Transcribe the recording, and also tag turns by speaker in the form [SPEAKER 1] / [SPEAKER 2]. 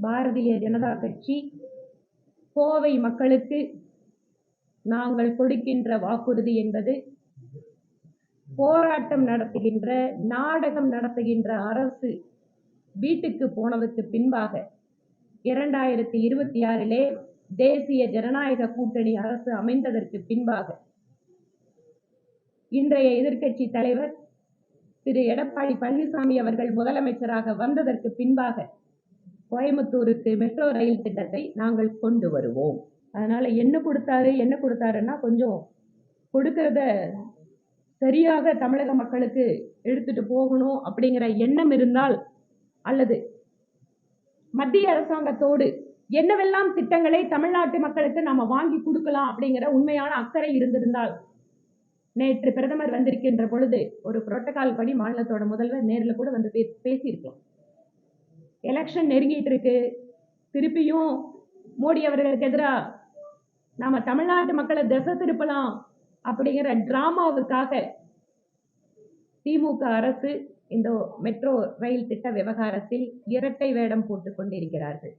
[SPEAKER 1] பாரதிய ஜனதா கட்சி கோவை மக்களுக்கு நாங்கள் கொடுக்கின்ற வாக்குறுதி என்பது போராட்டம் நடத்துகின்ற, நாடகம் நடத்துகின்ற அரசு வீட்டுக்கு போனதற்கு பின்பாக 2026 தேசிய ஜனநாயக கூட்டணி அரசு அமைந்ததற்கு பின்பாக இன்றைய எதிர்க்கட்சி தலைவர் திரு எடப்பாடி பழனிசாமி அவர்கள் முதலமைச்சராக வந்ததற்கு பின்பாக கோயம்புத்தூருக்கு மெட்ரோ ரயில் திட்டத்தை நாங்கள் கொண்டு வருவோம். அதனால என்ன கொடுத்தாருன்னா கொஞ்சம் கொடுக்கறத சரியாக தமிழக மக்களுக்கு எடுத்துட்டு போகணும் அப்படிங்கிற எண்ணம் இருந்தால், அல்லது மத்திய அரசாங்கத்தோடு என்னவெல்லாம் திட்டங்களை தமிழ்நாட்டு மக்களுக்கு நாம வாங்கி கொடுக்கலாம் அப்படிங்கிற உண்மையான அக்கறை இருந்திருந்தால், நேற்று பிரதமர் வந்திருக்கின்ற பொழுது ஒரு புரோட்டோகால் படி மாநிலத்தோட முதல்வர் நேரில் கூட வந்து பேசியிருக்கலாம். எலெக்ஷன் நெருங்கிட்டு இருக்கு, திருப்பியும் மோடி அவர்களுக்கு எதிராக நாம தமிழ்நாட்டு மக்களை திசை திருப்பலாம் அப்படிங்கிற டிராமாவுக்காக திமுக அரசு இந்த மெட்ரோ ரயில் திட்ட விவகாரத்தில் இரட்டை வேடம் போட்டுக் கொண்டிருக்கிறார்கள்.